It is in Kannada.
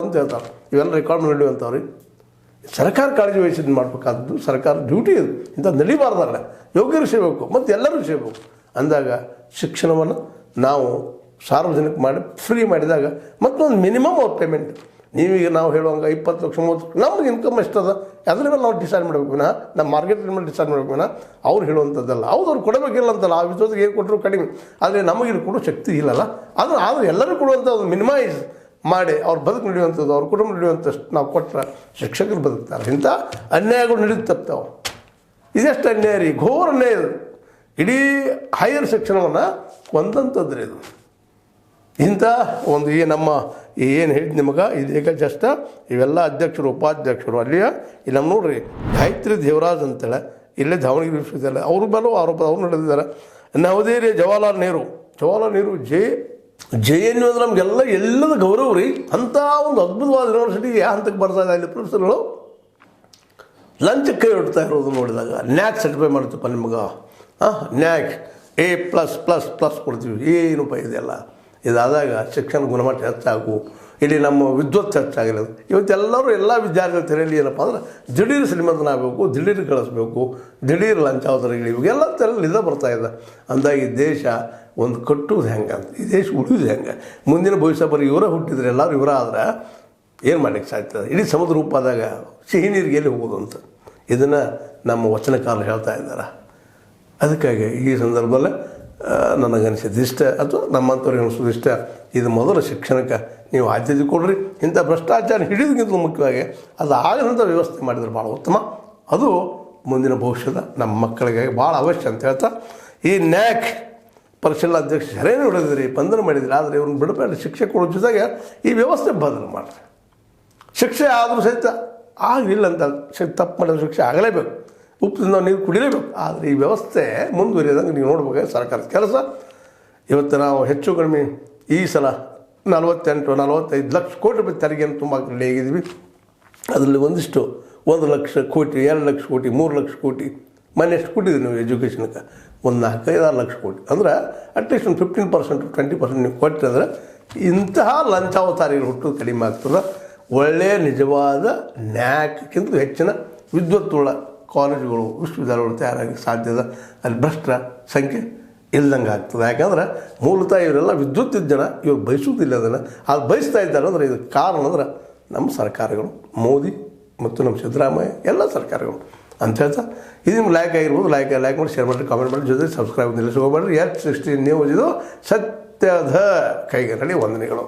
ಅಂತ ಹೇಳ್ತಾರೆ. ಇವೆಲ್ಲ ರೆಕಾರ್ಡ್ ನಡೆಯುವಂಥವ್ರಿ. ಸರ್ಕಾರ ಕಾಳಜಿ ವಹಿಸಿದ್ದು ಮಾಡಬೇಕಾದ್ದು ಸರ್ಕಾರ ಡ್ಯೂಟಿ ಇದು. ಇಂಥ ನಡಿಬಾರ್ದಲ್ಲ, ಯೋಗ್ಯರು ಸಿಗಬೇಕು ಮತ್ತು ಎಲ್ಲರೂ ಸಿಗಬೇಕು. ಅಂದಾಗ ಶಿಕ್ಷಣವನ್ನು ನಾವು ಸಾರ್ವಜನಿಕ ಮಾಡಿ ಫ್ರೀ ಮಾಡಿದಾಗ ಮತ್ತೊಂದು ಮಿನಿಮಮ್ ಅವ್ರ ಪೇಮೆಂಟ್. ನೀವೀಗ ನಾವು ಹೇಳುವಂಗೆ 20 ಲಕ್ಷ 30 ಲಕ್ಷ ನಮ್ಗೆ ಇನ್ಕಮ್ ಎಷ್ಟದ ಅದ್ರ ಮೇಲೆ ನಾವು ಡಿಸೈಡ್ ಮಾಡಬೇಕು ವಿನಃ ನಮ್ಮ ಮಾರ್ಕೆಟ್ ಮೇಲೆ ಡಿಸೈಡ್ ಮಾಡಬೇಕು ವಿನಃ ಅವ್ರು ಹೇಳುವಂಥದ್ದಲ್ಲ. ಹೌದು, ಅವ್ರು ಕೊಡಬೇಕಿಲ್ಲ ಅಂತಲ್ಲ, ಆ ವಿಶ್ವದಾಗ ಏನು ಕೊಟ್ಟರು ಕಡಿಮೆ, ಆದರೆ ನಮಗಿದು ಕೊಡೋ ಶಕ್ತಿ ಇಲ್ಲಲ್ಲ. ಆದರೂ ಎಲ್ಲರೂ ಕೊಡುವಂಥ ಒಂದು ಮಿನಿಮೈಸ್ ಮಾಡಿ ಅವ್ರು ಬದುಕು ನಡೆಯುವಂಥದ್ದು, ಅವ್ರ ಕುಟುಂಬ ನಡೆಯುವಂಥಷ್ಟು ನಾವು ಕೊಟ್ಟರೆ ಶಿಕ್ಷಕರು ಬದುಕ್ತಾರೆ. ಇಂಥ ಅನ್ಯಾಯಗಳು ನಡೆಯುತ್ತಪ್ತಾವೆ. ಇದೆಷ್ಟು ಅನ್ಯಾಯ ರೀ, ಘೋರ ಅನ್ಯಾಯ ಇದು. ಇಡೀ ಹೈಯರ್ ಶಿಕ್ಷಣವನ್ನು ಒಂದಂಥದ್ರಿ ಇದು. ಇಂಥ ಒಂದು ನಮ್ಮ ಏನು ಹೇಳಿದ್ ನಿಮಗೆ ಇದೀಗ ಜಸ್ಟ್ ಇವೆಲ್ಲ ಅಧ್ಯಕ್ಷರು ಉಪಾಧ್ಯಕ್ಷರು ಅಲ್ಲಿಯ ಇಲ್ಲಿ ನಮ್ಮ ನೋಡ್ರಿ ಗಾಯತ್ರಿ ದೇವರಾಜ್ ಅಂತೇಳಿ ಇಲ್ಲೇ ದಾವಣಗೆರೆ ವಿಶ್ವವಿದ್ಯಾಲಯ ಅವ್ರ ಮೇಲೂ ಆರೋಪ ಅವ್ರು ನಡೆದಿದ್ದಾರೆ. ನವದೆಹಲಿಯ ಜವಾಹರ್ಲಾಲ್ ನೆಹರು JNU ಅಂದ್ರೆ ನಮಗೆಲ್ಲ ಎಲ್ಲದ ಗೌರವ ರೀ. ಅಂಥ ಒಂದು ಅದ್ಭುತವಾದ ಯೂನಿವರ್ಸಿಟಿ ಯಾವ ಹಂತಕ್ಕೆ ಬರ್ತಾ ಇದೆ ಅಲ್ಲಿ ಪ್ರೊಫೆಸರ್ಗಳು ಲಂಚ್ ಕೈ ಹೊಡ್ತಾ ಇರೋದು ನೋಡಿದಾಗ. ನ್ಯಾಕ್ ಸರ್ಟಿಫೈ ಮಾಡ್ತೀವಪ್ಪ ನಿಮ್ಗೆ, ನ್ಯಾಕ್ A+++ ಕೊಡ್ತೀವಿ, ಏನಪ್ಪ ಇದೆಲ್ಲ. ಇದಾದಾಗ ಶಿಕ್ಷಣ ಗುಣಮಟ್ಟ ಹೆಚ್ಚಾಗು, ಇಲ್ಲಿ ನಮ್ಮ ವಿದ್ವತ್ ಹೆಚ್ಚಾಗಿರೋದು. ಇವತ್ತೆಲ್ಲರೂ ಎಲ್ಲ ವಿದ್ಯಾರ್ಥಿಗಳು ತೆರೆಯಲ್ಲಿ ಏನಪ್ಪ ಅಂದ್ರೆ ದಿಢೀರ್ ಶ್ರೀಮಂತನಾಗಬೇಕು, ದಿಢೀರ್ ಕಳಿಸ್ಬೇಕು, ದಿಢೀರ್ ಲಂಚಾವತಾರಗಳು ಇವಾಗೆಲ್ಲ ತೆರಲಿಂದ ಬರ್ತಾಯಿದೆ. ಅಂದಾಗ ಈ ದೇಶ ಒಂದು ಕಟ್ಟುವುದು ಹೆಂಗೆ ಅಂತ, ಈ ದೇಶ ಉಳಿಯೋದು ಹೆಂಗೆ, ಮುಂದಿನ ಭವಿಷ್ಯ ಬರೀ ಇವರ ಹುಟ್ಟಿದ್ರೆ ಎಲ್ಲರೂ ಇವರ ಆದ್ರೆ ಏನು ಮಾಡಲಿಕ್ಕೆ ಸಾಧ್ಯ? ಇಡೀ ಸಮುದ್ರ ರೂಪಾದಾಗ ಸಿಹಿ ನೀರಿಗೆ ಎಲ್ಲಿ ಹೋಗೋದು ಅಂತ ಇದನ್ನು ನಮ್ಮ ವಚನಕಾರರು ಹೇಳ್ತಾ ಇದ್ದಾರೆ. ಅದಕ್ಕಾಗಿ ಈ ಸಂದರ್ಭದಲ್ಲಿ ನನಗನ್ನಿಸಿದ್ದು ಇಷ್ಟ, ಅಥವಾ ನಮ್ಮಂಥವ್ರಿಗೆ ಅನಿಸೋದು ಇಷ್ಟ. ಇದು ಮೊದಲು ಶಿಕ್ಷಣಕ್ಕೆ ನೀವು ಆದ್ಯತೆ ಕೊಡ್ರಿ. ಇಂಥ ಭ್ರಷ್ಟಾಚಾರ ಹಿಡಿಯೋದಕ್ಕಿಂತ ಮುಖ್ಯವಾಗಿ ಅದು ಆಗದಂಥ ವ್ಯವಸ್ಥೆ ಮಾಡಿದರೆ ಭಾಳ ಉತ್ತಮ. ಅದು ಮುಂದಿನ ಭವಿಷ್ಯದ ನಮ್ಮ ಮಕ್ಕಳಿಗಾಗಿ ಭಾಳ ಅವಶ್ಯ ಅಂತ ಹೇಳ್ತಾ, ಈ ನ್ಯಾಕ್ ಪರಿಶೀಲನಾ ಅಧ್ಯಕ್ಷ ಸರಿಯೇ ಹೊಡೆದಿರಿ, ಬಂಧನ ಮಾಡಿದ್ರಿ, ಆದರೆ ಇವ್ರನ್ನ ಬಿಡಬೇಡ. ಶಿಕ್ಷೆ ಕೊಡೋ ಜೊತೆಗೆ ಈ ವ್ಯವಸ್ಥೆ ಬದಲು ಮಾಡಿರಿ. ಶಿಕ್ಷೆ ಆದರೂ ಸಹಿತ ಆಗಲಿಲ್ಲ ಅಂತ ತಪ್ಪು ಮಾಡಿದ್ರೆ ಶಿಕ್ಷೆ ಆಗಲೇಬೇಕು, ಉಪ್ಪಿನಿಂದ ನೀರು ಕುಡಿಲೇಬೇಕು. ಆದರೆ ಈ ವ್ಯವಸ್ಥೆ ಮುಂದುವರಿಯೋದಂಗೆ ನೀವು ನೋಡ್ಬೇಕು ಸರ್ಕಾರದ ಕೆಲಸ. ಇವತ್ತು ನಾವು ಹೆಚ್ಚು ಕಡಿಮೆ ಈ ಸಲ 48-45 ಲಕ್ಷ ಕೋಟಿ ರೂಪಾಯಿ ತೆರಿಗೆಯನ್ನು ತುಂಬ ರೆಡಿ ಆಗಿದ್ದೀವಿ. ಅದರಲ್ಲಿ ಒಂದಿಷ್ಟು 1 ಲಕ್ಷ ಕೋಟಿ, 2 ಲಕ್ಷ ಕೋಟಿ, 3 ಲಕ್ಷ ಕೋಟಿ ಮೊನ್ನೆ ಎಷ್ಟು ಕೊಟ್ಟಿದ್ದೀವಿ ನೀವು ಎಜುಕೇಷನ್ಗೆ? 4-5-6 ಲಕ್ಷ ಕೋಟಿ. ಅಂದ್ರೆ ಅಟ್ಲೀಸ್ಟ್ ಒಂದು 15% 20% ನೀವು ಕೊಟ್ಟರೆ ಇಂತಹ ಲಂಚಾವತಾರಿಗಳು ಹುಟ್ಟೋದು ಕಡಿಮೆ ಆಗ್ತದೆ. ಒಳ್ಳೆಯ ನಿಜವಾದ ನ್ಯಾಯಕ್ಕಿಂತ ಹೆಚ್ಚಿನ ವಿದ್ವತ್ತುಳ್ಳ ಕಾಲೇಜುಗಳು ವಿಶ್ವವಿದ್ಯಾಲಯಗಳು ತಯಾರಾಗಿ ಸಾಧ್ಯದ. ಅಲ್ಲಿ ಭ್ರಷ್ಟರ ಸಂಖ್ಯೆ ಇಲ್ದಂಗೆ ಆಗ್ತದೆ. ಯಾಕಂದ್ರೆ ಮೂಲತಃ ಇವರೆಲ್ಲ ವಿದ್ಯುತ್ತಿದ್ದ ಜನ, ಇವ್ರು ಬಯಸುವುದಿಲ್ಲ ಅದನ್ನು. ಅದು ಬಯಸ್ತಾ ಇದ್ದಾರೆ ಅಂದರೆ ಇದಕ್ಕೆ ಕಾರಣ ಅಂದ್ರೆ ನಮ್ಮ ಸರ್ಕಾರಗಳು, ಮೋದಿ ಮತ್ತು ನಮ್ಮ ಸಿದ್ದರಾಮಯ್ಯ ಎಲ್ಲ ಸರ್ಕಾರಗಳು ಅಂತ ಹೇಳ್ತಾ, ಇದು ನಿಮ್ಗೆ ಲೈಕ್ ಆಗಿರ್ಬೋದು. ಲೈಕ್ ಮಾಡಿ, ಶೇರ್ ಮಾಡಿರಿ, ಕಾಮೆಂಟ್ ಮಾಡಿ, ಜೊತೆ ಸಬ್ಸ್ಕ್ರೈಬ್ ನಿಲ್ಲಿಸ್ಕೋಬೇಡ್ರಿ. H16 ನ್ಯೂಸ್ ಇದು ಸತ್ಯದ ಕೈಗನ್ನಡಿ ವಂದನೆಗಳು.